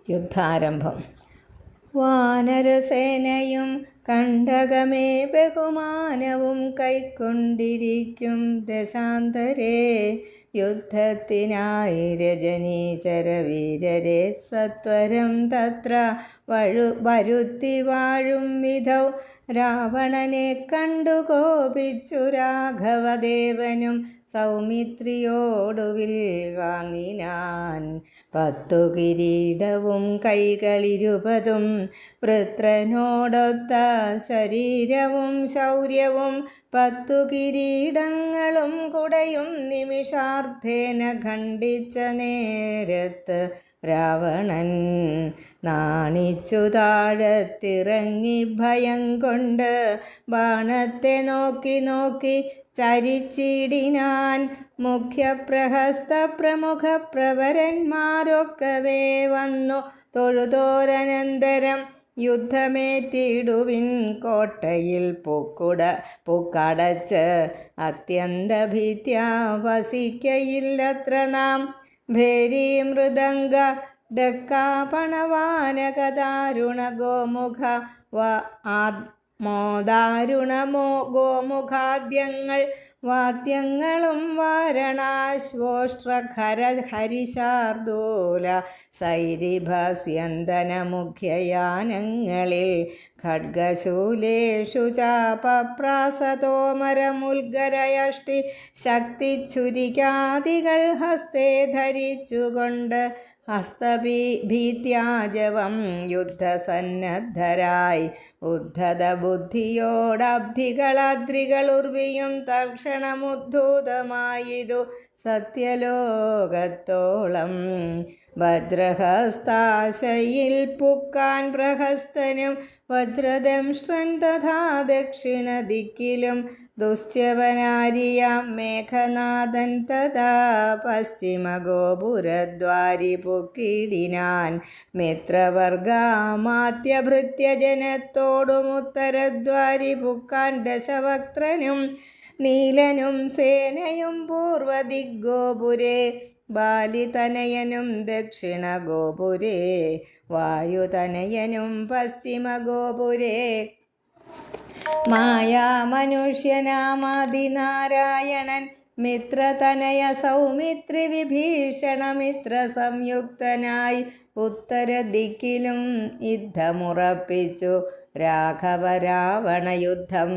യുദ്ധാരംഭം. വാനരസേനയും കണ്ടകമേ ബഹുമാനവും കൈക്കൊണ്ടിരിക്കും ദശാന്തരേ. യുദ്ധത്തിനായി രജനീചരവീരരെ സത്വരം തത്ര വരുത്തി വാഴും വിധൗ രാവണനെ കണ്ടു കോപിച്ചു രാഘവദേവനും സൗമിത്രിയോടുവിൽ വാങ്ങിനാൻ. 10 കിരീടവും കൈകളിരുപതും വൃത്രനോടൊത്ത ശരീരവും ശൗര്യവും 10 കിരീടങ്ങളും കുടയും നിമിഷാർത്ഥേന ഖണ്ഡിച്ച നേരത്ത് രാവണൻ നാണിച്ചു താഴത്തിറങ്ങി ഭയം കൊണ്ട് ബാണത്തെ നോക്കി നോക്കി ചരിച്ചിടിനാൻ. മുഖ്യപ്രഹസ്ത പ്രമുഖ പ്രവരന്മാരൊക്കവേ വന്നു തൊഴുതോരനന്തരം യുദ്ധമേറ്റിടുവിൻ കോട്ടയിൽ പൂക്കടച്ച് അത്യന്തഭീത്യാ വസിക്കയില്ലത്ര നാം. ഭേരി മൃദംഗ ഡക്കാപണവാനകദാരുണ ഗോമുഖ മോദാരുണമോ ഗോമുഖാദ്യങ്ങൾ വാദ്യങ്ങളും വാരണാശ്വോഷ്ട്രഖര ഹരിശാർദൂല സൈരിഭസ്യന്തന മുഖ്യയാനങ്ങളിൽ ഖഡ്ഗശൂലേഷു ചാപപ്രാസതോമരമുൽഗരയഷ്ടി ശക്തിച്ഛുരികാദികൾ ഹസ്തേ ധരിച്ചുകൊണ്ട് ഹസ്തഭീത്യാജവം യുദ്ധസന്നദ്ധരായി ഉദ്ധത ബുദ്ധിയോടബ്ധികളദ്രികളുർവിയും തൽക്ഷണമുദ്ധൂതമായിതു സത്യലോകത്തോളം. ഭദ്രഹസ്താശയിൽ പുക്കാൻ പ്രഹസ്തനും വജ്രദംഷ്ട്രൻ തഥാ ദക്ഷിണ ദിക്കിലും ദുശ്ചവനാരിയാം മേഘനാഥൻ തഥാ പശ്ചിമഗോപുരദ്വാരി പൊക്കിടിനാൻ. മിത്രവർഗാമാത്യഭൃത്യജനത്തോടും ഉത്തരദ്വാരി പുക്കാൻ ദശവക്ത്രനും നീലനും സേനയും പൂർവദിഗ്ഗോപുരേ ബാലിതനയനും ദക്ഷിണഗോപുരേ വായുതനയനും പശ്ചിമഗോപുരേ. മായാമനുഷ്യനാമാദിനാരായണൻ മിത്രതനയ സൗമിത്രി വിഭീഷണമിത്ര സംയുക്തനായി ഉത്തരദിക്കിലും യുദ്ധമുറപ്പിച്ചു രാഘവ രാവണ യുദ്ധം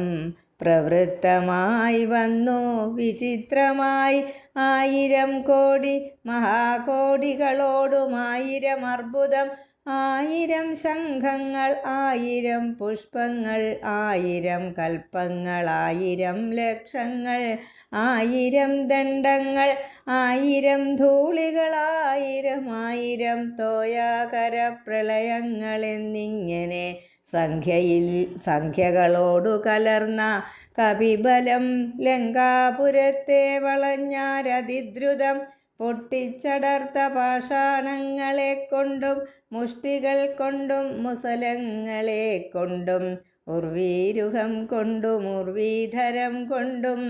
പ്രവൃത്തമായി വന്നു വിചിത്രമായി. 1000 കോടി മഹാകോടികളോടും 1000 അർബുദം 1000 ശംഖങ്ങൾ 1000 പുഷ്പങ്ങൾ 1000 കൽപ്പങ്ങൾ 1000 ലക്ഷങ്ങൾ 1000 ദണ്ഡങ്ങൾ 1000 ധൂളികൾ 1000 തോയാകര പ്രളയങ്ങൾ എന്നിങ്ങനെ സംഖ്യകളോടു കലർന്ന കപിബലം ലങ്കാപുരത്തെ വളഞ്ഞാരതിദ്രുതം പൊട്ടിച്ചടർത്ത പാഷാണങ്ങളെ കൊണ്ടും മുഷ്ടികൾ കൊണ്ടും മുസലങ്ങളെ കൊണ്ടും ഉർവീരുഹം കൊണ്ടും ഉർവീധരം കൊണ്ടും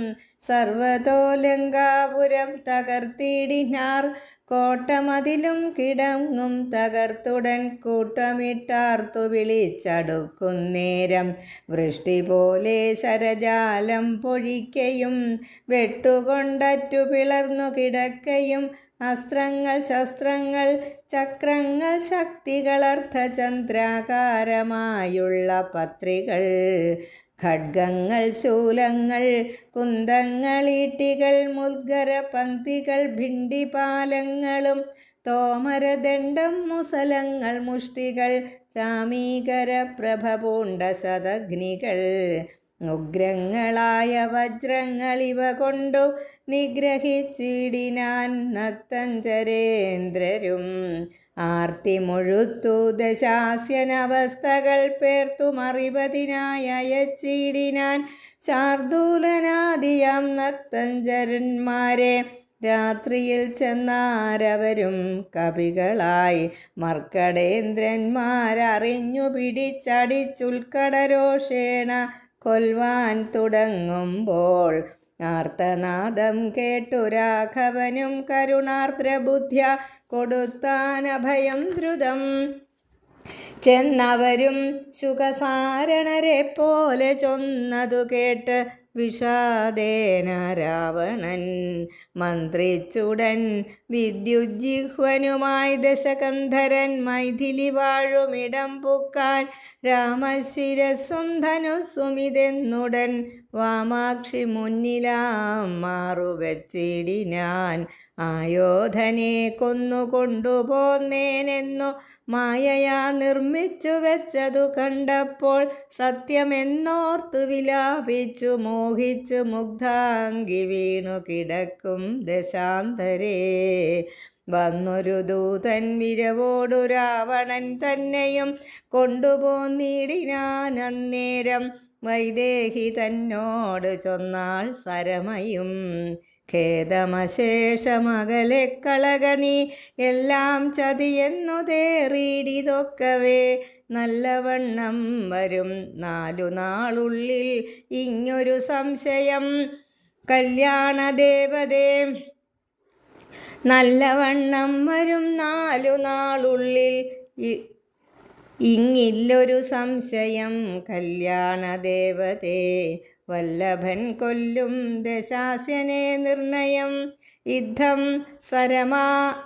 സർവതോ ലങ്കാപുരം തകർത്തിടിനാർ. കോട്ടമതിലും കിടങ്ങും തകർത്തുടൻ കൂട്ടമിട്ടാർത്തു വിളിച്ചടുക്കുന്നേരം വൃഷ്ടി പോലെ ശരജാലം പൊഴിക്കയും വെട്ടുകൊണ്ടറ്റു പിളർന്നു കിടക്കയും അസ്ത്രങ്ങൾ ശസ്ത്രങ്ങൾ ചക്രങ്ങൾ ശക്തികൾ അർത്ഥചന്ദ്രാകാരമായുള്ള പത്രികൾ ഖഡ്ഗങ്ങൾ ശൂലങ്ങൾ കുന്തങ്ങൾ ഈട്ടികൾ മുദ്ഗര പങ്ക്തികൾ ഭിണ്ടിപാലങ്ങളും തോമരദണ്ഡം മുസലങ്ങൾ മുഷ്ടികൾ ചാമീകര പ്രഭപൂണ്ട ശതഘ്നികൾ ഉഗ്രങ്ങളായ വജ്രങ്ങൾ ഇവ കൊണ്ടു നിഗ്രഹിച്ചിടിനാൻ നക്തഞ്ചരേന്ദ്രരും. ആർത്തി മുഴുത്തു ദശാസ്യനവസ്ഥകൾ പേർത്തു മറിപതിനായി അയച്ചിടിനാൻ ശാർദൂലനാദിയാം നക്തഞ്ചരന്മാരെ. രാത്രിയിൽ ചെന്നാരവരും കപികളായി മർക്കടേന്ദ്രന്മാരറിഞ്ഞു പിടിച്ചടിച്ചുൽക്കടരോഷേണ കൊൽവാൻ തുടങ്ങുമ്പോൾ ആർത്തനാദം കേട്ടു രാഘവനും കരുണാർദ്രബുദ്ധ്യ കൊടുത്താനഭയം ദ്രുതം. ചെന്നവരും ശുഖസാരണരെ പോലെ ചൊന്നതു കേട്ട് വിഷാദേന രാവണൻ മന്ത്രിച്ചുടൻ വിദ്യുജ്ജിഹ്വനുമായി ദശകന്ധരൻ മൈഥിലി വാഴുമിടം പുക്കാൻ. രാമശിരസ്സും ധനുസ്സുമിതെന്നുടൻ വാമാക്ഷി മുന്നിലാം മാറുവച്ചിടിനാൻ. ആയോധനെ കൊന്നുകൊണ്ടുപോന്നേനെന്നു മായയാ നിർമ്മിച്ചു വെച്ചതു കണ്ടപ്പോൾ സത്യമെന്നോർത്തു വിലാപിച്ചു മോഹിച്ചു മുഗ്ധാംഗി വീണു കിടക്കും ദശാന്തരേ. വന്നൊരു ദൂതൻ വിരവോടു രാവണൻ തന്നെയും കൊണ്ടുപോന്നിടിനാൻ. അന്നേരം വൈദേഹി തന്നോട് ചൊന്നാൾ സരമയും, ഖേദമശേഷമകലെ കളക നീ എല്ലാം ചതിയെന്നു തേറിയിടിതൊക്കവേ. നല്ലവണ്ണം വരും 4 നാളുള്ളിൽ ഇങ്ങൊരു സംശയം കല്യാണദേവതേ. നല്ലവണ്ണം വരും 4 നാളുള്ളിൽ ഇങ്ങില്ലൊരു സംശയം കല്യാണദേവതേ. വല്ലഭൻ കൊല്ലും ദശാസ്യനെ നിർണയം. യുദ്ധം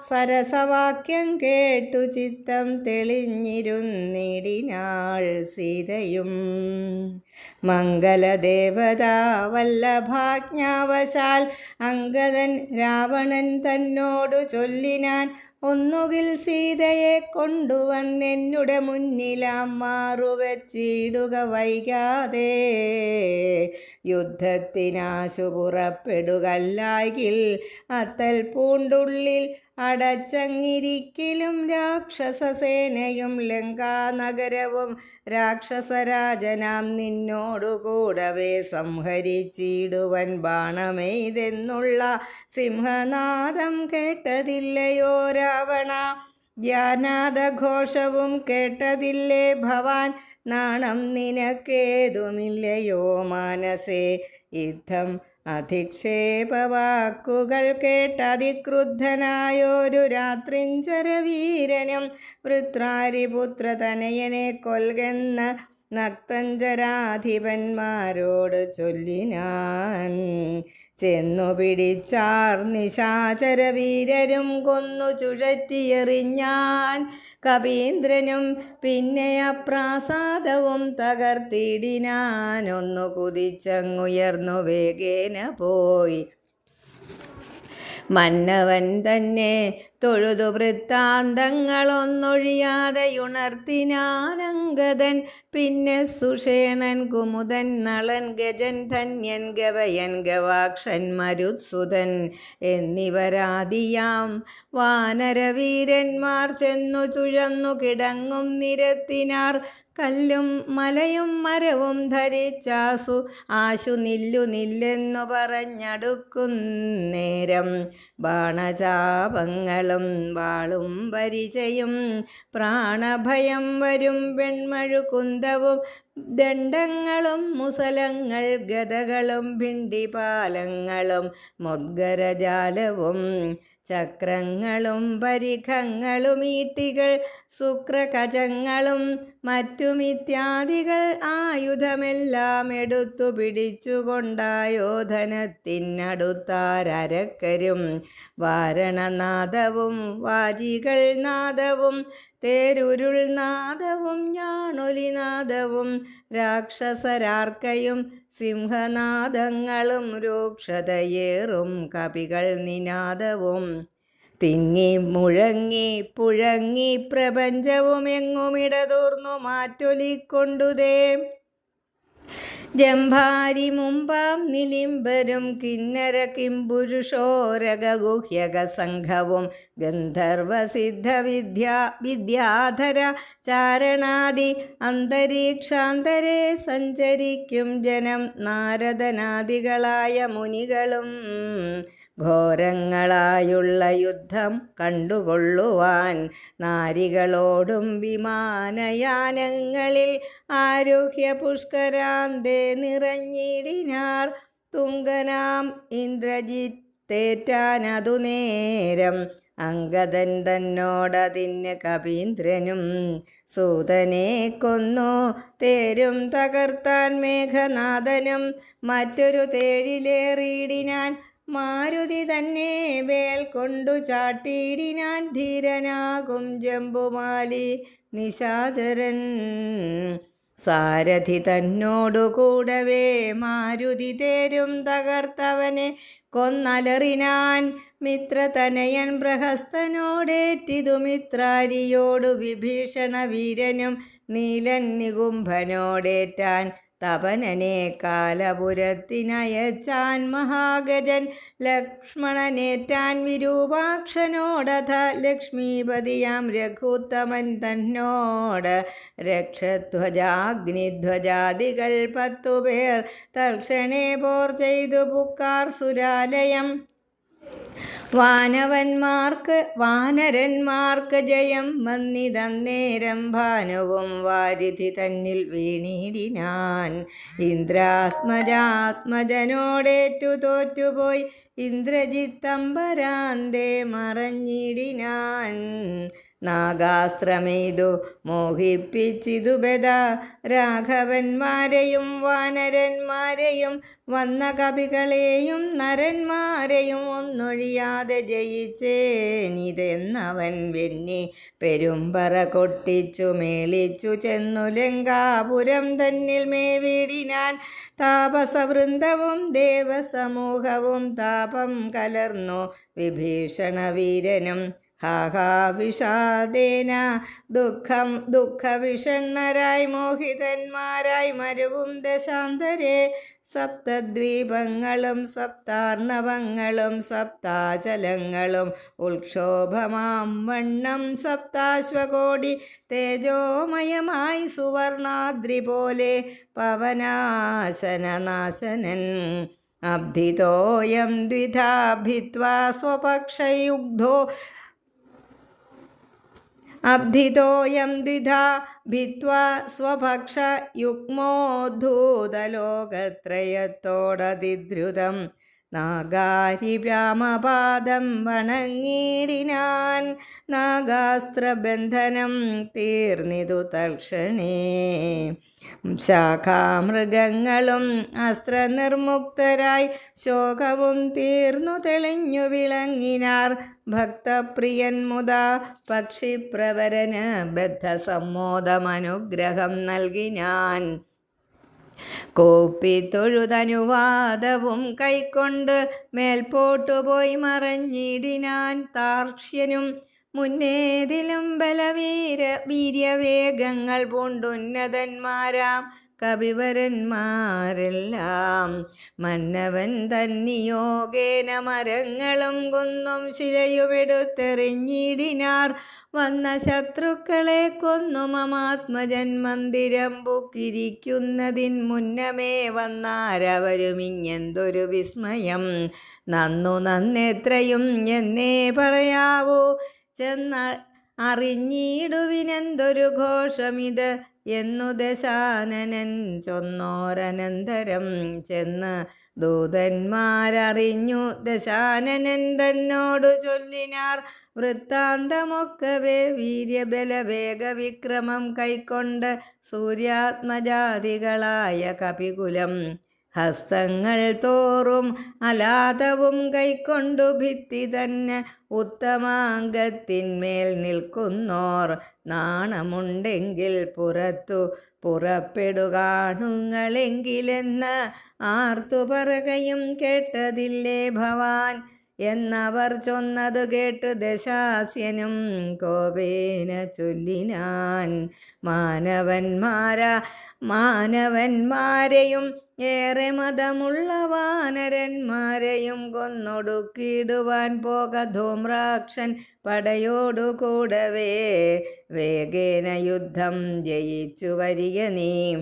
സരസവാക്യം കേട്ടു ചിത്തം തെളിഞ്ഞിരുന്നിടിനാൾ സീതയും. മംഗലദേവത വല്ലഭാജ്ഞാവശാൽ അംഗദൻ രാവണൻ തന്നോടു ചൊല്ലിനാൻ. ഒന്നുകിൽ സീതയെ കൊണ്ടുവന്നെന്നുടെ മുന്നിലാം മാറുവച്ചിടുക വൈകാതെ. യുദ്ധത്തിനാശു പുറപ്പെടുകല്ലായിൽ അത്തൽ പൂണ്ടുള്ളിൽ അടച്ചങ്ങിരിക്കലും രാക്ഷസസേനയും ലങ്കാനഗരവും രാക്ഷസരാജനാം നിന്നോടുകൂടവേ സംഹരിച്ചിടുവൻ ബാണമെയ്തെന്നുള്ള സിംഹനാദം കേട്ടതില്ലയോ രാവണ? ധ്യാനാദഘോഷവും കേട്ടതില്ലേ ഭവാൻ? നാണം നിനക്കേതുമില്ലയോ മാനസേ? യുദ്ധം അധിക്ഷേപവാക്കുകൾ കേട്ടതിക്രുദ്ധനായൊരു രാത്രിഞ്ചരവീരനും വൃത്രാരിപുത്രതനയനെ കൊൽകെന്ന് നക്തഞ്ചരാധിപന്മാരോട് ചൊല്ലിനാൻ. ചെന്നു പിടിച്ചാർ നിശാചരവീരരും കൊന്നു ചുഴറ്റിയെറിഞ്ഞാൻ. കപീന്ദ്രനും പിന്നെ അപ്രാസാദവും തകർത്തിടിനാൻ. ഒന്നു കുതിച്ചങ്ങുയർന്നു വേഗേന പോയി മന്നവൻ തന്നെ തൊഴുതു വൃത്താന്തങ്ങളൊന്നൊഴിയാതെ ഉണർത്തിനാനങ്കദൻ. പിന്നെ സുഷേണൻ കുമുദൻ നളൻ ഗജൻ ധന്യൻ ഗവയൻ ഗവാക്ഷൻ മരുത്സുതൻ എന്നിവരാദിയാം വാനരവീരന്മാർ ചെന്നു ചുഴന്നു കിടങ്ങും നിരത്തിനാർ. കല്ലും മലയും മരവും ധരിച്ചാശു നില്ലെന്നു പറഞ്ഞടുക്കുന്നേരം ബാണചാപങ്ങളും വാളും പരിചയും പ്രാണഭയം വരും വെൺമഴുകുന്തവും ദണ്ഡങ്ങളും മുസലങ്ങൾ ഗദകളും ഭിണ്ടിപാലങ്ങളും മുദ്ഗരജാലവും ചക്രങ്ങളും പരിഖങ്ങളും ഈട്ടികൾ ശുക്രകചങ്ങളും മറ്റുമിത്യാദികൾ ആയുധമെല്ലാം എടുത്തു പിടിച്ചുകൊണ്ടായോധനത്തിനടുത്താരക്കരും. വാരണനാദവും വാജികൾ നാദവും തേരുരുൾ നാദവും ഞാണൊലിനാദവും രാക്ഷസരാർക്കയും സിംഹനാദങ്ങളും രൂക്ഷതയേറും കപികൾ നിനാദവും തിങ്ങി മുഴങ്ങി പുഴങ്ങി പ്രപഞ്ചവും എങ്ങുമിടതൂർന്നു മാറ്റൊലിക്കൊണ്ടുതേ. ജംഭാരി മുമ്പാം നിലിംബരും കിന്നര കിംപുരുഷോരഗുഹ്യക സംഘവും ഗന്ധർവസിദ്ധ വിദ്യാധര ചാരണാദി അന്തരീക്ഷാന്തരെ സഞ്ചരിക്കും ജനം നാരദനാദികളായ മുനികളും ഘോരങ്ങളായുള്ള യുദ്ധം കണ്ടുകൊള്ളുവാൻ നാരികളോടും വിമാനയാനങ്ങളിൽ ആരുഹ്യ പുഷ്കരാന്തേ നിറഞ്ഞിടിനാർ. തുങ്കനാം ഇന്ദ്രജിത്തേറ്റാനതു നേരം അംഗദൻ തന്നോടതിന് കപീന്ദ്രനും സൂതനെ കൊന്നു തേരും തകർത്താൻ മേഘനാഥനും മറ്റൊരു തേരിലേറിയിടിനാൻ മാരുതി തന്നെ വേൽ കൊണ്ടു ചാട്ടിയിടിനാൻ ധീരനാകും ജംബുമാലി നിശാചരൻ സാരഥി തന്നോടു കൂടവേ മാരുതി തേരും തകർത്തവനെ കൊന്നലറിനാൻ മിത്രതനയൻ പ്രഹസ്തനോടേറ്റിതു മിത്രാരിയോടു വിഭീഷണ വീരനും നീലൻ നികുംഭനോടേറ്റാൻ തപനനെ കാലപുരത്തിനയച്ചാൻ മഹാഗജൻ ലക്ഷ്മണനേറ്റാൻ വിരൂപാക്ഷനോടഥ ലക്ഷ്മീപതിയാം രഘുത്തമൻ തന്നോട് രക്ഷധ്വജാഗ്നിധ്വജാദികൾ 10 പേർ തൽക്ഷണേ പോർ ചെയ്തു പുക്കാർ സുരാലയം വാനരന്മാർക്ക് ജയം വന്നിതന്നേരം ഭാനുവും വാരിധി തന്നിൽ വീണിടിനാൻ ഇന്ദ്രാത്മജാത്മജനോടേറ്റു തോറ്റുപോയി ഇന്ദ്രജിത്തമ്പരാന്തേ മറഞ്ഞിടിനാൻ നാഗാസ്ത്രമെയ്തു മോഹിപ്പിച്ചിതു ബദ രാഘവന്മാരെയും വാനരന്മാരെയും വന്ന കവികളെയും നരന്മാരെയും ഒന്നൊഴിയാതെ ജയിച്ചേനിതെന്നവൻ വെന്നി പെരുമ്പറ കൊട്ടിച്ചു മേളിച്ചു ചെന്നു ലങ്കാപുരം തന്നിൽ മേവിടിനാൻ താപസവൃന്ദവും ദേവസമൂഹവും താപം കലർന്നു വിഭീഷണ വീരനും ഹാഹാ വിഷാദേന ദുഃഖവിഷണ്ണരായി മോഹിതന്മാരായി മരുവും ദശാന്തരേ സപ്തദ്വീപങ്ങളും സപ്താർണവങ്ങളും സപ്താചലങ്ങളും ഉൽക്ഷോഭമാം വണ്ണം സപ്താശ്വകോടി തേജോമയമായി സുവർണാദ്രി പോലെ പവനാശനനാശനൻ അബ്ധിതോയം ദ്വിധാ ഭിത്വാ സ്വപക്ഷയുഗ്ധോ അബ്ധിതോയം ദ്വിധാ ഭിത്വാ സ്വപക്ഷ യുഗ്മോദ്ധൂതലോകത്രയത്തോടതിദ്രുതം നാഗാരി രാമപാദം വണങ്ങിടിനാൻ നാഗാസ്ത്രബന്ധനം തീർന്നിതു തൽക്ഷണേ ശാഖാമൃഗങ്ങളും അസ്ത്രനിർമുക്തരായി ശോകവും തീർന്നു തെളിഞ്ഞു വിളങ്ങിനാർ ഭക്തപ്രിയൻ മുതാ പക്ഷിപ്രവരന് ബദ്ധസമ്മോദമനുഗ്രഹം നൽകിനാൻ കോപ്പിത്തൊഴുതനുവാദവും കൈക്കൊണ്ട് മേൽപോട്ടുപോയി മറഞ്ഞിടിനാൻ താർക്ഷ്യനും മുന്നേതിലും വീര്യവേഗങ്ങൾ പൂണ്ടുന്നതന്മാരാം കവിവരന്മാരെല്ലാം മന്നവൻ തന്നിയോഗേന മരങ്ങളും കുന്നും ശിലയുമെടുത്തെറിഞ്ഞിടിനാർ വന്ന ശത്രുക്കളെ കൊന്നു മമാത്മജൻ മന്ദിരം പുക്കിരിക്കുന്നതിൻ മുന്നമേ വന്നാരവരുമിങ്ങെന്തൊരു വിസ്മയം നന്നെത്രയും എന്നേ പറയാവൂ ചെന്ന അറിഞ്ഞിടുവിനെന്തൊരു ഘോഷമിത് എന്നു ദശാനനൻ ചൊന്നോരനന്തരം ചെന്ന് ദൂതന്മാരറിഞ്ഞു ദശാനനൻ തന്നോടു ചൊല്ലിനാർ വൃത്താന്തമൊക്കവേ വീര്യബലവേഗവിക്രമം കൈക്കൊണ്ട് സൂര്യാത്മജാതികളായ കപികുലം ഹസ്തങ്ങൾ തോറും അലാതവും കൈക്കൊണ്ടു ഭിത്തി തന്നെ ഉത്തമാംഗത്തിന്മേൽ നിൽക്കുന്നോർ നാണമുണ്ടെങ്കിൽ പുറത്തു പുറപ്പെടുകാണുങ്ങളെങ്കിലെന്ന് ആർത്തു പറകയും കേട്ടതില്ലേ ഭവാൻ എന്നവർ ചൊന്നതു കേട്ട് ദശാസ്യനും കോപേന ചൊല്ലിനാൻ മാനവന്മാരെയും ഏറെ മതമുള്ള വാനരന്മാരെയും കൊന്നൊടുക്കിടുവാൻ പോക ധൂമ്രാക്ഷൻ പടയോടു കൂടവേ വേഗേന യുദ്ധം ജയിച്ചു വരിക നീ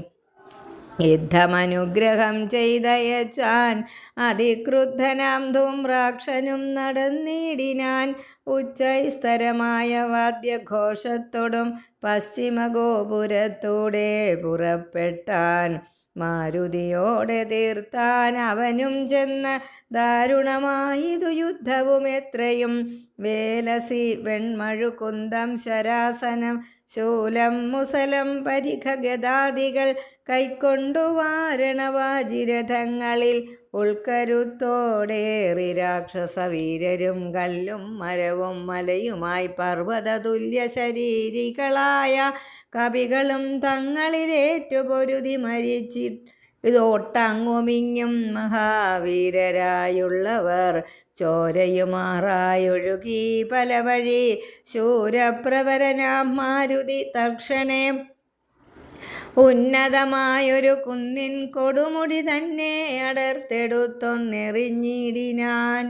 യുദ്ധമനുഗ്രഹം ചെയ്തയച്ചാൻ അതിക്രുദ്ധനാം ധൂമ്രാക്ഷനും നടന്നിടിനാൻ ഉച്ചൈസ്തരമായ വാദ്യഘോഷത്തോടും പശ്ചിമഗോപുരത്തൂടെ പുറപ്പെട്ടാൻ മാരുതിയോടെ തീർത്താൻ അവനും ചെന്ന് ദാരുണമായതു യുദ്ധവും എത്രയും. വേലസി വെൺമഴു കുന്തം ശരാസനം ശൂലം മുസലം പരിഖ ഗദാദികൾ കൈക്കൊണ്ടു വാരണവാജിരഥങ്ങളിൽ ഉൾക്കരുത്തോടേറി രാക്ഷസവീരരും കല്ലും മരവും മലയുമായി പർവ്വതതുല്യ ശരീരികളായ കവികളും തങ്ങളിലേറ്റുപൊരുതി ഇതൊട്ടങ്ങുമിങ്ങും മഹാവീരരായുള്ളവർ ചോരയുമാറായൊഴുകി പല വഴി. ശൂരപ്രവരനാം മാരുതി തൽക്ഷണേ ഉന്നതമായൊരു കുന്നിൻ കൊടുമുടി തന്നെ അടർത്തെടുത്തൊന്നെറിഞ്ഞിടിനാൻ.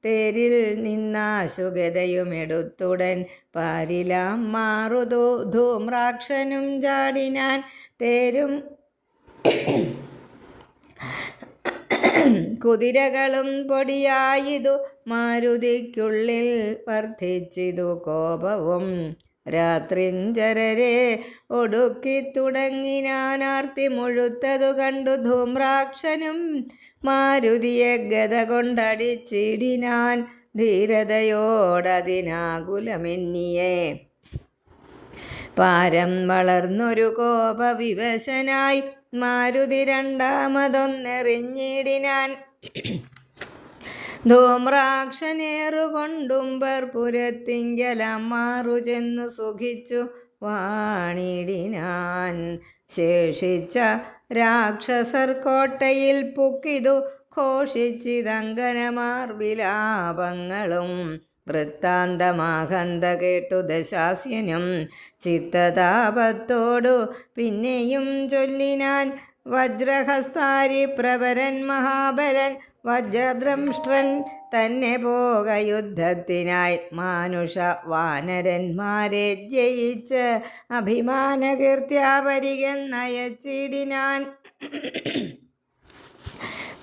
തേരിൽ നിന്നാശുഗതയുമെടുത്തുടൻ പാരിലാം മാറുതു ധൂമ്രാക്ഷനും ചാടിനാൻ. തേരും കുതിരകളും പൊടിയായിതു മാരുതിക്കുള്ളിൽ വർദ്ധിച്ചിതു കോപവും. രാത്രിഞ്ചരരെ ഒടുക്കി തുടങ്ങിനാനാർത്തി മുഴുത്തതു കണ്ടു ധൂമ്രാക്ഷനും മാരുതിയെ ഗദ കൊണ്ടടിച്ചിടിനാൻ. ധീരതയോടതിനാകുലമെന്നിയെ പാരം വളർന്നൊരു കോപവിവശനായി മാരുതി രണ്ടാമതൊന്നെറിഞ്ഞിടിനാൻ. ധൂമ്രാക്ഷനേറുകൊണ്ടുംബർ പുരത്തിങ്കലം മാറു ചെന്നു സുഖിച്ചു വാണിടിനാൻ. ശേഷിച്ച രാക്ഷസർ കോട്ടയിൽ പുക്കിതു ഘോഷിച്ചിതങ്കനമാർ വിലാപങ്ങളും. വൃത്താന്തമാകന്ത കേട്ടു ദശാസ്യനും ചിത്തതാപത്തോടു പിന്നെയും ചൊല്ലിനാൻ. വജ്രഹസ്താരി പ്രവരൻ മഹാബലൻ വജ്രദ്രംഷ്ട്രൻ തന്നെ പോക യുദ്ധത്തിനായി മാനുഷ വാനരന്മാരെ ജയിച്ച് അഭിമാനകീർത്തിയാ വരികെന്നയച്ചിടിനാൻ.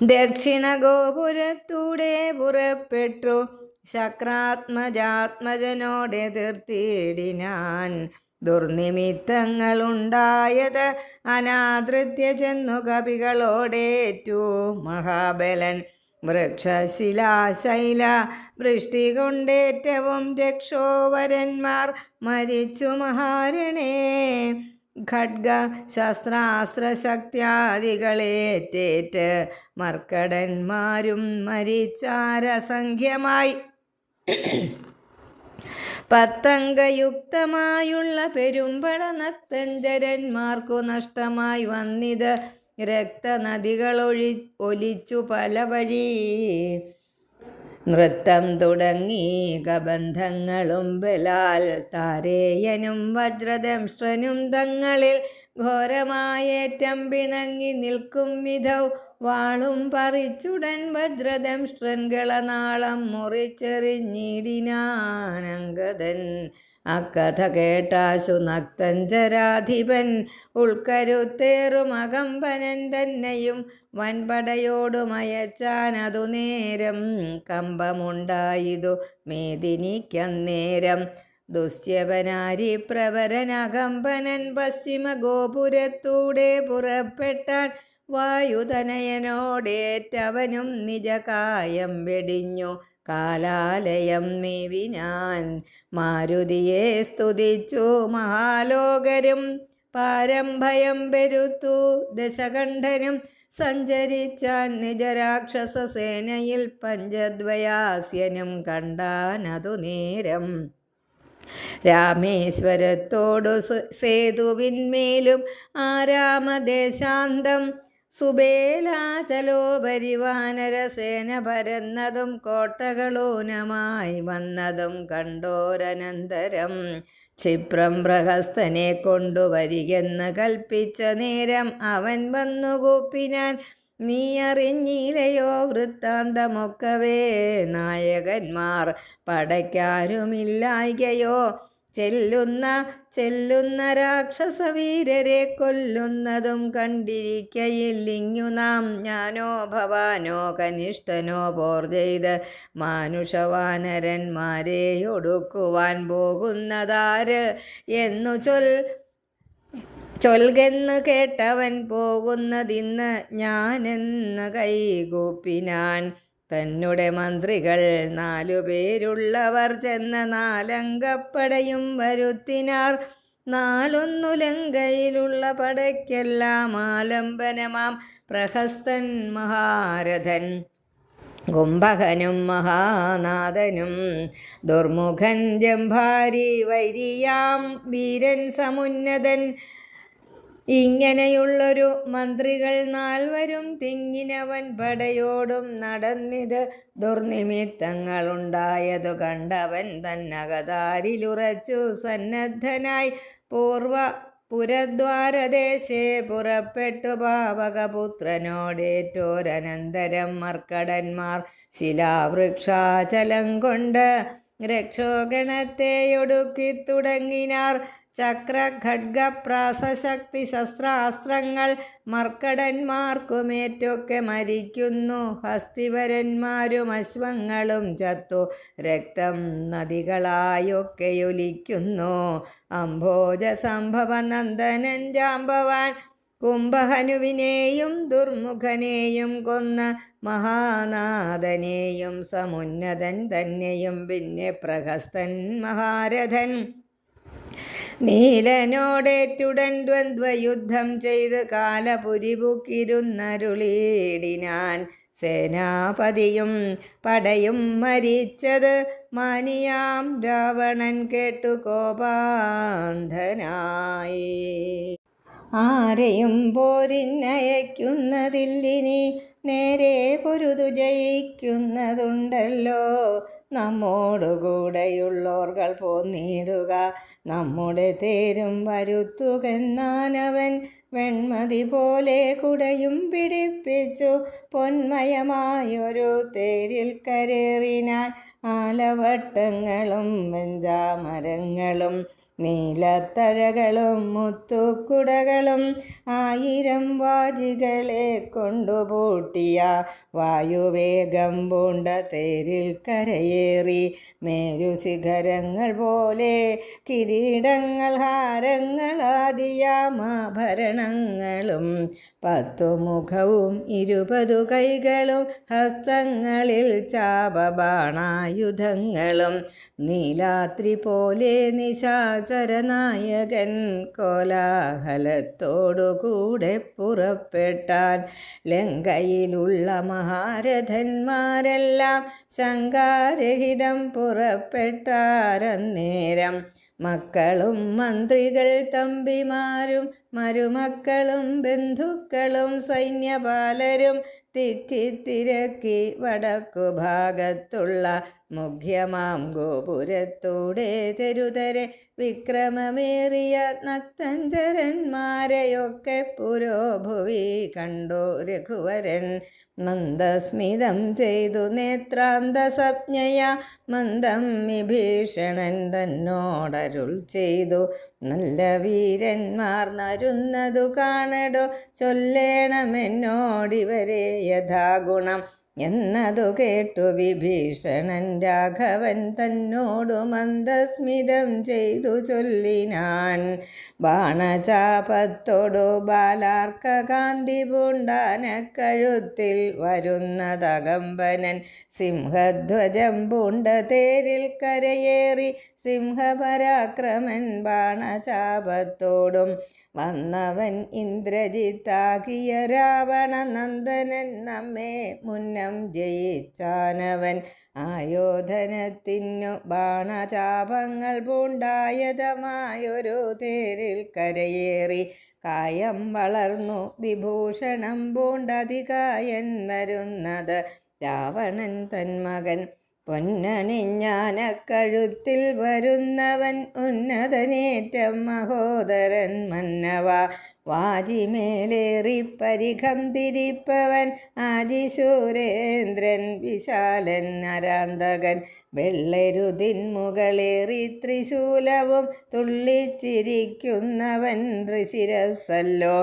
ദക്ഷിണ ഗോപുരത്തൂടെ പുറപ്പെട്ടു ശക്രാത്മജാത്മജനോടെ എതിർത്തിടിനാൻ. ദുർനിമിത്തങ്ങളുണ്ടായത് അനാദൃത്യ ചെന്നു കവികളോടേറ്റു മഹാബലൻ. വൃക്ഷശിലാശൈല വൃഷ്ടി കൊണ്ടേറ്റവും രക്ഷോവരന്മാർ മരിച്ചു മഹാരണേ. ഖഡ്ഗ ശസ്ത്രാസ്ത്രശക്തിയാദികളേറ്റേറ്റ് മർക്കടന്മാരും മരിച്ചാരസംഖ്യമായി. പത്തംഗയുക്തമായുള്ള പെരുമ്പട നക്തഞ്ചരന്മാർക്കു നഷ്ടമായി വന്നിത് രക്തനദികളൊലിച്ചു പല വഴി. നൃത്തം തുടങ്ങി കബന്ധങ്ങളും ബലാൽ താരേയനും വജ്രദംഷ്ട്രനും തങ്ങളിൽ ഘോരമായേറ്റം പിണങ്ങി നിൽക്കും വിധൗ വാളും പറിച്ചുടൻ വജ്രദംഷ്ട്രൻ ഗളനാളം മുറിച്ചെറിഞ്ഞിടിനാനങ്കദൻ. അക്കഥ കേട്ടാശു നക്തഞ്ചരാധിപൻ ഉൾക്കരുത്തേറും അകമ്പനൻ തന്നെയും വൻപടയോടുമയച്ചാനതു നേരം. കമ്പമുണ്ടായിതു മേദിനിക്കന്നേരം. ദുശ്യവനാരി പ്രവരനകമ്പനൻ പശ്ചിമ ഗോപുരത്തൂടെ പുറപ്പെട്ടാൻ. വായുതനയനോടേറ്റവനും നിജകായം വെടിഞ്ഞു കാലാലയം മേവിനാൻ. മാരുതിയെ സ്തുതിച്ചു മഹാലോകരും പാരംഭയം പെരുത്തു ദശകണ്ഠനും. സഞ്ചരിച്ചാൻ നിജരാക്ഷസ സേനയിൽ പഞ്ചദ്വയാസ്യനും കണ്ടാനതു നേരം. രാമേശ്വരത്തോടു സേതുവിന്മേലും ആരാമദേശാന്തം സുബേലാചലോപരി വാനരസേന പരന്നതും കോട്ടകളൂനമായി വന്നതും കണ്ടോരനന്തരം. ക്ഷിപ്രം പ്രഹസ്തനെ കൊണ്ടുവരികെന്ന് കൽപ്പിച്ച നേരം അവൻ വന്നുകൂപ്പിനാൻ. നീ അറിഞ്ഞില്ലയോ വൃത്താന്തമൊക്കവേ? നായകന്മാർ പടയ്ക്കാരുമില്ലായ്കയോ? ചെല്ലുന്ന രാക്ഷസവീരരെ കൊല്ലുന്നതും കണ്ടിരിക്കയില്ലിങ്ങു നാം. ഞാനോ ഭവാനോ കനിഷ്ഠനോ പോർ ചെയ്ത് മാനുഷവാനരന്മാരെ ഒടുക്കുവാൻ പോകുന്നതാര് എന്നു ചൊൽകെന്നു കേട്ടവൻ പോകുന്നതിന്ന് ഞാനെന്ന് കൈകൂപ്പിനാൻ. തന്നെ മന്ത്രികൾ 4 പേരുള്ളവർ ചെന്ന 4 അംഗപ്പടയും വരുത്തിനാർ. 4 ലങ്കയിലുള്ള പടയ്ക്കെല്ലാം ആലംബനമാം പ്രഹസ്തൻ മഹാരഥൻ. കുംഭകനും മഹാനാഥനും ദുർമുഖൻ ജംഭാരി വൈരിയാം വീരൻ സമുന്നതൻ. ഇങ്ങനെയുള്ളൊരു മന്ത്രികൾ 4 തിങ്ങിനവൻ പടയോടും നടന്നിത്. ദുർനിമിത്തങ്ങളുണ്ടായതു കണ്ടവൻ തന്നകതാരിലുറച്ചു സന്നദ്ധനായി പുരദ്വാരദേശേ പുറപ്പെട്ടു. പാവകപുത്രനോടേറ്റോരനന്തരം മർക്കടന്മാർ ശിലാവൃക്ഷാചലം കൊണ്ട് രക്ഷോഗണത്തെയൊടുക്കി തുടങ്ങിനാർ. ചക്ര ഖഡ്ഗ പ്രാസശക്തി ശസ്ത്രാസ്ത്രങ്ങൾ മർക്കടന്മാർക്കുമേറ്റൊക്കെ മരിക്കുന്നു. ഹസ്തിവരന്മാരും അശ്വങ്ങളും ചത്തു രക്തം നദികളായൊക്കെയൊലിക്കുന്നു. അംഭോജ സംഭവ നന്ദനൻ ജാമ്പവാൻ കുംഭഹനുവിനെയും ദുർമുഖനെയും കൊന്ന മഹാനാഥനെയും സമുന്നതൻ തന്നെയും പിന്നെ പ്രഹസ്തൻ മഹാരഥൻ നീലനോടേറ്റുടൻ ദ്വന്ദ്വയുദ്ധം ചെയ്ത് കാലപുരിപുക്കിരുന്നരുളീടിനാൻ. സേനാപതിയും പടയും മരിച്ചത് മാനിയാം രാവണൻ കേട്ടു കോപാന്ധനായി. ആരെയും പോരിനയക്കുന്നതില്ലിനി നേരെ പൊരുതു ജയിക്കുന്നതുണ്ടല്ലോ. നമ്മോടുകൂടെയുള്ളോർകൾ പോന്നിടുക, നമ്മുടെ തേരും വരുത്തുകെന്നാനവൻ. വെൺമതി പോലെ കുടയും പിടിപ്പിച്ചു പൊന്മയമായൊരു തേരിൽ കരേറിനാൻ. ആലവട്ടങ്ങളും വെഞ്ചാമരങ്ങളും നീലത്തഴകളും മുത്തുക്കുടകളും 1000 വാജികളെ കൊണ്ടുപൂട്ടിയ വായുവേഗം പൂണ്ട തേരിൽ കരയേറി. മേരുശിഖരങ്ങൾ പോലെ കിരീടങ്ങൾ ഹാരങ്ങളാദിയാമാഭരണങ്ങളും 10 മുഖവും 20 കൈകളും ഹസ്തങ്ങളിൽ ചാപബാണായുധങ്ങളും നീലാത്രി പോലെ നിശാചരനായകൻ കോലാഹലത്തോടുകൂടെ പുറപ്പെട്ടാൻ. ലങ്കയിലുള്ള മഹാരഥന്മാരെല്ലാം ശങ്കാരഹിതം പുറപ്പെട്ടാരന്നേരം. മക്കളും മന്ത്രികൾ തമ്പിമാരും മരുമക്കളും ബന്ധുക്കളും സൈന്യപാലരും തിക്കിത്തിരക്കി വടക്കു ഭാഗത്തുള്ള മുഖ്യമാം ഗോപുരത്തൂടെ തെരുതരെ വിക്രമമേറിയ നക്തഞ്ചരന്മാരെയൊക്കെ പുരോഭുവി കണ്ടു രഘുവരൻ. മന്ദസ്മിതം ചെയ്തു നേത്രാന്തസഞ്ജയ മന്ദം വിഭീഷണൻ തന്നോടരുൾ ചെയ്തു. നല്ല വീരന്മാർ നരുന്നതു കാണടോ, ചൊല്ലേണമെന്നോടിവരെ യഥാഗുണം. എന്നതു കേട്ടു വിഭീഷണൻ രാഘവൻ തന്നോടു മന്ദസ്മിതം ചെയ്തു ചൊല്ലിനാൻ. ബാണചാപത്തോടു ബാലാർക്കകാന്തി പൂണ്ടാനക്കഴുത്തിൽ വരുന്നതകമ്പനൻ. സിംഹധ്വജം പൂണ്ട തേരിൽ കരയേറി സിംഹപരാക്രമൻ ബാണചാപത്തോടും വന്നവൻ ഇന്ദ്രജിത്താകിയ രാവണ നന്ദനൻ. നമ്മെ മുന്നം ജയിച്ചാനവൻ ആയോധനത്തിനു ബാണചാപങ്ങൾ പൂണ്ടായതമായൊരു തേരിൽ കരയേറി. കായം വളർന്നു വിഭൂഷണം പൂണ്ടതികായൻ വരുന്നത് രാവണൻ തന്മകൻ. പൊന്നണിഞ്ഞാനക്കഴുത്തിൽ വരുന്നവൻ ഉന്നതനേറ്റം മഹോദരൻ മന്നവ. വാജിമേലേറി പരിഖം തിരിപ്പവൻ ആദിശൂരേന്ദ്രൻ വിശാലൻ നരാന്തകൻ. വെള്ളെരുതിൻ മുകളേറി ത്രിശൂലവും തുള്ളിച്ചിരിക്കുന്നവൻ ഋഷിരസല്ലോ.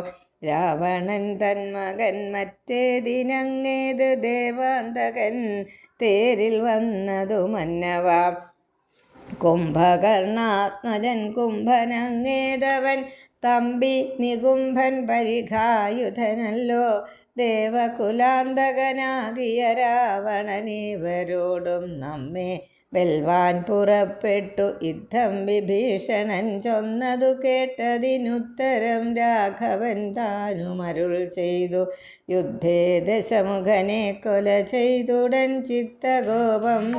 രാവണൻ തന്മകൻ മറ്റേതിനങ്ങേത് ദേവാന്തകൻ തേരിൽ വന്നതു മന്നവ. കുംഭകർണാത്മജൻ കുംഭനങ്ങേതവൻ തമ്പി നികുംഭൻ പരിഘായുധനല്ലോ. ദേവകുലാന്തകനാകിയ രാവണനേവരോടും നമ്മെ വെൽവാൻ പുറപ്പെട്ടു. യുദ്ധം വിഭീഷണൻ ചൊന്നതു കേട്ടതിനുത്തരം രാഘവൻ താനും അരുൾ ചെയ്തു. യുദ്ധേ ദശമുഖനെ കൊല ചെയ്തുടൻ ചിത്തകോപം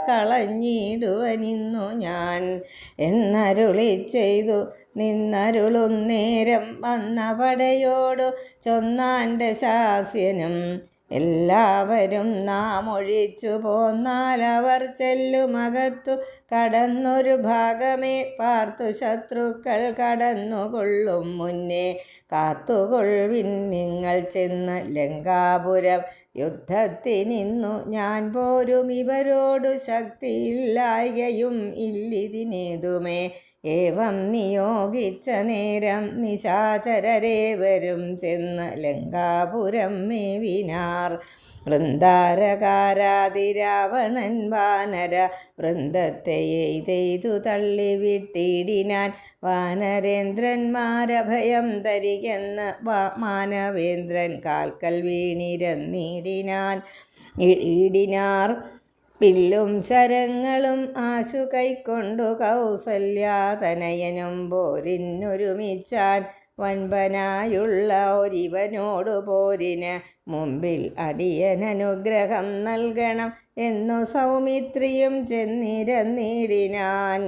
കളഞ്ഞിടുവനിന്നു ഞാൻ എന്നരുളി ചെയ്തു. നിന്നരുളുന്നേരം വന്ന പടയോടു ചൊന്നാൻ ദശാസ്യനും. എല്ലാവരും നാം ഒഴിച്ചു പോന്നാൽ അവർ ചെല്ലുമകത്തു കടന്നൊരു ഭാഗമേ പാർത്തു ശത്രുക്കൾ കടന്നുകൊള്ളും മുന്നേ കാത്തുകൊള്ളിൻ നിങ്ങൾ ചെന്ന് ലങ്കാപുരം. യുദ്ധത്തിനിന്നു ഞാൻ പോരും ഇവരോടു ശക്തിയില്ലായകയും ഇല്ലിതിനേതുമേ. ഏവം നിയോഗിച്ച നേരം നിശാചരരേവരും ചെന്ന് ലങ്കാപുരം മേവിനാർ. വൃന്ദാരകാരാതിരാവണൻ വാനര വൃന്ദത്തെ എയ്തെയ്തു തള്ളിവിട്ടിടിനാൻ. വാനരേന്ദ്രന്മാരഭയം തരികെന്ന് മാനവേന്ദ്രൻ കാൽക്കൽ വീണിരന്നിടിനാൻ. വില്ലും ശരങ്ങളും ആശു കൈക്കൊണ്ടു കൗസല്യാതനയനും പോരിനൊരുമിച്ചാൻ. വൻപനായുള്ള ഒരിവനോടു പോരിന് മുമ്പിൽ അടിയനനുഗ്രഹം നൽകണം എന്നു സൗമിത്രിയും ചെന്നിരന്നിടിനാൻ.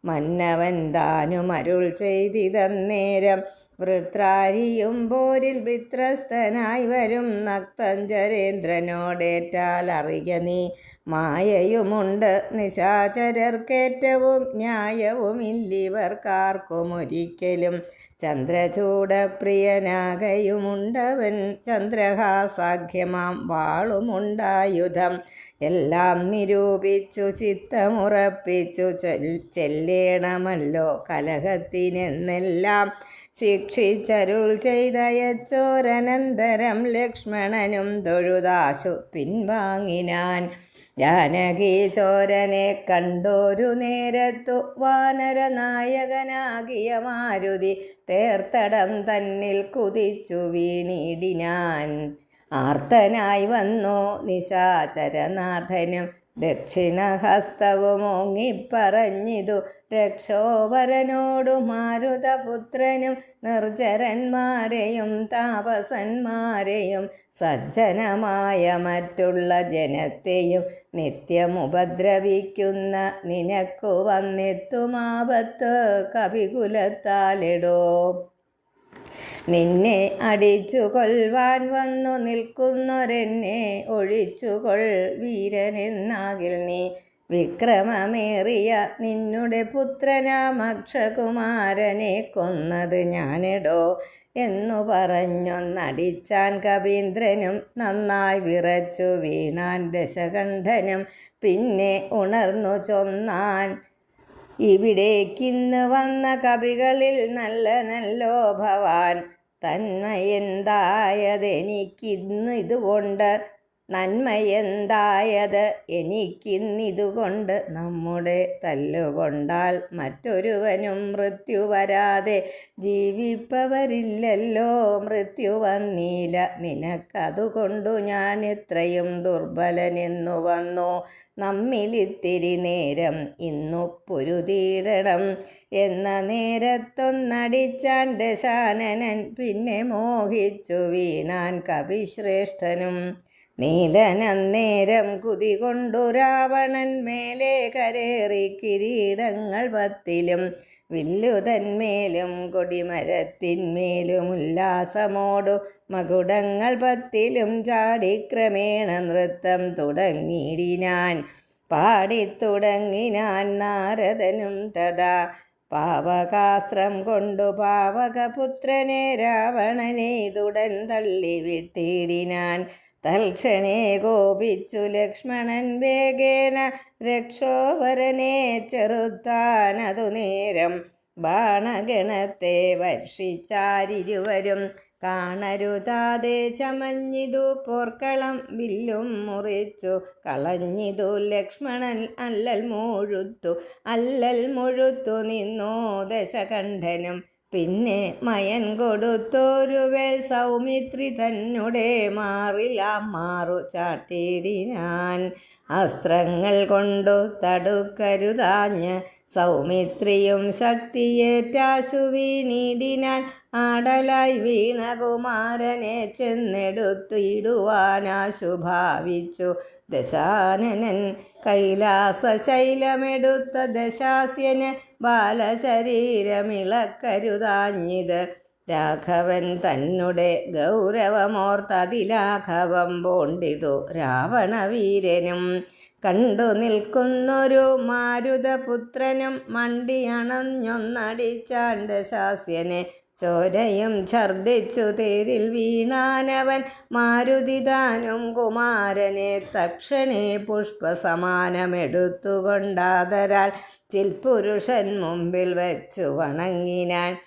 മന്നവൻ താനും അരുൾ ചെയ്തിതന്നേരം വൃത്രാരിയും പോരിൽ വിത്രസ്തനായി വരും. നക്തഞ്ചരേന്ദ്രനോടേറ്റാൽ അറിയ നീ മായയുമുണ്ട് നിശാചരർക്കേറ്റവും ന്യായവുമില്ലിവർക്കാർക്കും ഒരിക്കലും. ചന്ദ്രചൂഡപ്രിയനാകയുമുണ്ടവൻ ചന്ദ്രഹാസാഖ്യമാം വാളുമുണ്ടായുധം. എല്ലാം നിരൂപിച്ചു ചിത്തമുറപ്പിച്ചു ചെല്ലേണമല്ലോ കലഹത്തിനെന്നെല്ലാം ശിക്ഷിച്ചരുൾ ചെയ്തയച്ചോരനന്തരം ലക്ഷ്മണനും തൊഴുതാശു പിൻവാങ്ങിനാൻ. ജാനകീചോരനെ കണ്ടോരു നേരത്തു വാനരനായകനാകിയ മാരുതി തേർത്തടം തന്നിൽ കുതിച്ചു വീണിടിനാൻ. ആർത്തനായി വന്നു നിശാചരനാഥനും ദക്ഷിണഹസ്തവും ഓങ്ങിപ്പറഞ്ഞിതു. രക്ഷോവരനോടു മാരുതപുത്രനും നിർജരന്മാരെയും താപസന്മാരെയും സജ്ജനമായ മറ്റുള്ള ജനത്തെയും നിത്യമുപദ്രവിക്കുന്ന നിനക്കു വന്നെത്തുമാപത്ത് കപികുലത്താലെടോ. നിന്നെ അടിച്ചു കൊൽവാൻ വന്നു നിൽക്കുന്നൊരെന്നെ ഒഴിച്ചുകൊൾ വീരനെന്നാകിൽ നീ. വിക്രമമേറിയ നിന്നുടെ പുത്രനാം അക്ഷകുമാരനെ കൊന്നത് ഞാനെടോ എന്നു പറഞ്ഞൊന്നടിച്ചാൻ കപീന്ദ്രനും. നന്നായി വിറച്ചു വീണാൻ ദശകണ്ഠനും. പിന്നെ ഉണർന്നു ചൊന്നാൻ ഇവിടേക്കിന്ന് വന്ന കവികളിൽ നല്ലോ ഭവാൻ. നന്മയെന്തായത് എനിക്കിന്നിതുകൊണ്ട് നമ്മുടെ തല്ലുകൊണ്ടാൽ മറ്റൊരുവനും മൃത്യു വരാതെ ജീവിപ്പവരില്ലല്ലോ. മൃത്യു വന്നീല നിനക്കതുകൊണ്ടു ഞാൻ എത്രയും ദുർബലനെന്നു വന്നു. നമ്മിലിത്തിരി നേരം ഇന്നു പൊരുതീടണം എന്ന നേരത്തൊന്നടിച്ചാൻ ദശാനനൻ. പിന്നെ മോഹിച്ചു വീണാൻ കവിശ്രേഷ്ഠനും. നീലനന്നേരം കുതികൊണ്ടു രാവണൻ മേലെ കരേറി കിരീടങ്ങൾ 10 വില്ലുതന്മേലും കൊടിമരത്തിന്മേലും ഉല്ലാസമോടു മകുടങ്ങൾ 10 ചാടിക്രമേണ നൃത്തം തുടങ്ങിടിനാൻ. പാടിത്തുടങ്ങിനാൻ നാരദനും തഥാ. പാവകാസ്ത്രം കൊണ്ടു പാവകപുത്രനെ രാവണനെയ്തുടൻ തള്ളിവിട്ടിടിനാൻ. തൽക്ഷണേ കോപിച്ചു ലക്ഷ്മണൻ വേഗേന രക്ഷോവരനെ ചെറുത്താനതു നേരം. ബാണഗണത്തെ വർഷിച്ചാരിരുവരും കാണരുതാതെ ചമഞ്ഞിതു പോർക്കളം വില്ലും മുറിച്ചു കളഞ്ഞിതു ലക്ഷ്മണൻ അല്ലൽ മുഴുത്തു നിന്നോ ദശകണ്ഠനും. പിന്നെ മയൻ കൊടുത്തോരുവേൽ സൗമിത്രി തന്നെ മാറു ചാട്ടിടിനാൻ. അസ്ത്രങ്ങൾ കൊണ്ടു തടുക്കരുതാഞ്ഞ് സൗമിത്രിയും ശക്തിയേറ്റാശു വീണിടിനാൻ. ആടലായി വീണ കുമാരനെ ചെന്നെടുത്തിടുവാനാശു ഭാവിച്ചു ദശാനനൻ. കൈലാസശൈലമെടുത്ത ദശാസ്യന് ബാലശരീരമിളക്കരുതാഞ്ഞിത്. രാഘവൻ തന്നെ ഗൗരവമോർത്തതിലാഘവം പോണ്ടിതു രാവണവീരനും. കണ്ടു നിൽക്കുന്നൊരു മാരുതപുത്രനും മണ്ടിയണഞ്ഞൊന്നടിച്ചാൻ ദശാസ്യനെ. ചോരയും ഛർദ്ദിച്ചു തേരിൽ വീണാനവൻ. മാരുതിതാനും കുമാരനെ തക്ഷണേ പുഷ്പസമാനമെടുത്തുകൊണ്ടാദരാൽ ചിൽപുരുഷൻ മുമ്പിൽ വച്ചു വണങ്ങിനാൻ.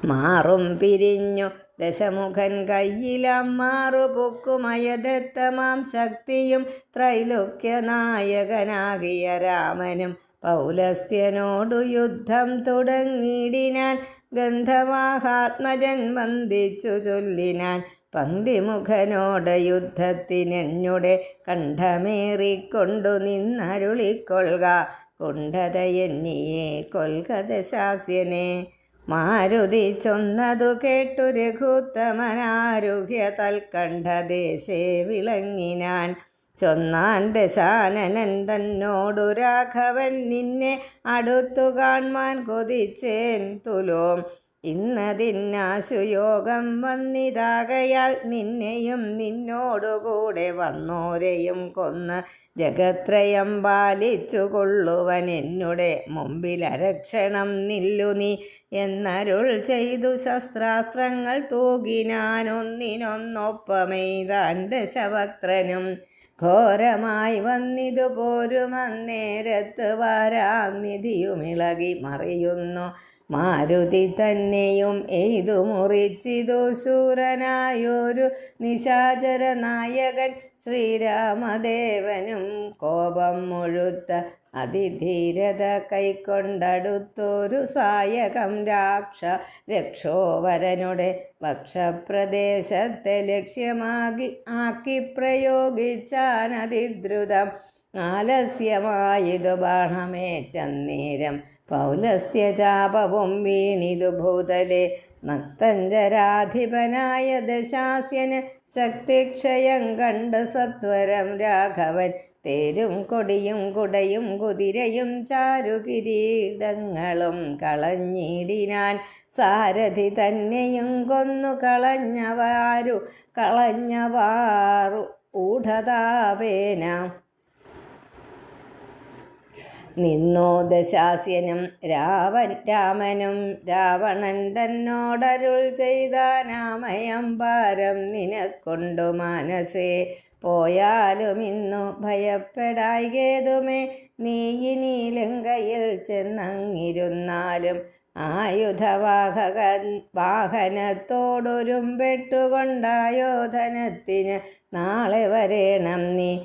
മാറും പിരിഞ്ഞു ദശമുഖൻ കയ്യിലമ്മാറു പൊക്കുമയദത്തമാം ശക്തിയും ത്രൈലോക്യനായകനാകിയ രാമനും. പൗലസ്ത്യനോടു യുദ്ധം തുടങ്ങിടിനാൻ. ഗന്ധവാഹാത്മജൻ വന്ദിച്ചു ചൊല്ലിനാൻ. പങ്ക്തിമുഖനോട് യുദ്ധത്തിനെന്നുടെ കണ്ഠമേറിക്കൊണ്ടു നിന്നരുളിക്കൊള്ളുക. കുണ്ഠതയെന്നിയെ കൊൽക ദശാസ്യനെ. മാരുതി ചൊന്നതു കേട്ടു രഘുത്തമനാരുഹ്യ തൽക്കണ്ഠദേശേ വിളങ്ങിനാൻ. ചൊന്നാൻ ദശാനനൻ തന്നോടു രാഘവൻ നിന്നെ അടുത്തു കാൺമാൻ കൊതിച്ചേൻ തുലോം. ഇന്നതിന്നാശുയോഗം വന്നിതാകയാൽ നിന്നെയും നിന്നോടുകൂടെ വന്നോരെയും കൊന്ന് ജഗത്രയം പാലിച്ചു കൊള്ളുവൻ എന്നുടെ മുമ്പിലരക്ഷണം നില്ലു നീ എന്നരുൾ ചെയ്തു ശസ്ത്രാസ്ത്രങ്ങൾ തൂകിനാൻ ഒന്നിനൊന്നൊപ്പമെയ്താൻ ദശവക്ത്രനും. ഘോരമായി വന്നിതു പോരുമന്നേരത്ത് വാരാനിധിയുമിളകി മറിയുന്നു. മാരുതി തന്നെയും എയ്തു മുറിച്ചിതു ശൂരനായൊരു നിശാചര നായകൻ. ശ്രീരാമദേവനും കോപം മുഴുത്ത അതിധീരത കൈക്കൊണ്ടടുത്തൊരു സായകം രക്ഷോവരനുടെ വക്ഷപ്രദേശത്തെ ആക്കി പ്രയോഗിച്ചാനതിദ്രുതം. ആലസ്യമായതു ബാണമേറ്റന്നേരം പൗലസ്ത്യചാപവും വീണിതു ഭൂതലെ. നക്തഞ്ചരാധിപനായ ദശാസ്യന് ശക്തിക്ഷയം കണ്ട് സത്വരം രാഘവൻ. തേരും കൊടിയും കുടയും കുതിരയും ചാരുകിരീടങ്ങളും കളഞ്ഞിടിനാൻ. സാരഥി തന്നെയും കൊന്നു കളഞ്ഞവാറു ഊഢതാപേന. നിന്നോ ദശാസ്യനും രാമനും. രാവണൻ തന്നോടരുൾ ചെയ്താനാമയം പാരം നിനക്കൊണ്ടു മാനസേ. പോയാലും ഇന്നു ഭയപ്പെടായ്കേതുമേ. നീ ഇനി ലങ്കയിൽ ചെന്നങ്ങിരുന്നാലും വാഹനത്തോടൊരുമ്പെട്ടുകൊണ്ടായോധനത്തിന് നാളെ വരേണം നീ.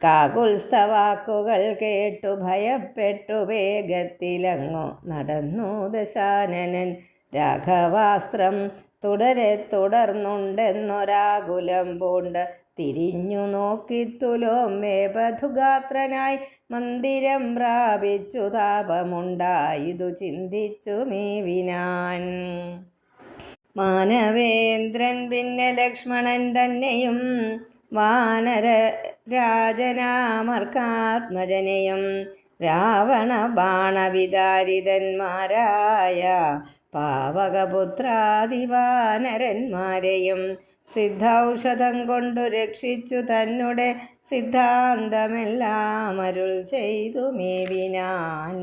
കാകുൽസ്ഥവാക്കുകൾ കേട്ടു ഭയപ്പെട്ടു വേഗത്തിലങ്ങു നടന്നു ദശാനനൻ. രാഘവാസ്ത്രം തുടർന്നുണ്ടെന്നൊരാകുലം പൂണ്ട് തിരിഞ്ഞു നോക്കിത്തുലോമേ ബധുഗാത്രനായി. മന്ദിരം പ്രാപിച്ചു താപമുണ്ടായിതു ചിന്തിച്ചു മേവിനാൻ. മാനവേന്ദ്രൻ പിന്നെ ലക്ഷ്മണൻ തന്നെയും വാനര രാജനാമർക്കാത്മജനെയും രാവണ ബാണവിദാരിതന്മാരായ പാവകപുത്രാദിവാനരന്മാരെയും സിദ്ധൌഷധം കൊണ്ടു രക്ഷിച്ചു തന്നെ സിദ്ധാന്തമെല്ലാം അരുൾ ചെയ്തു മേവിനാൻ.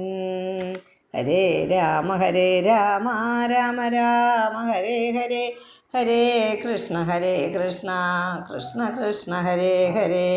ഹരേ രാമ രാമ രാമ ഹരേ ഹരേ. ഹരേ കൃഷ്ണ കൃഷ്ണ കൃഷ്ണ ഹരേ ഹരേ.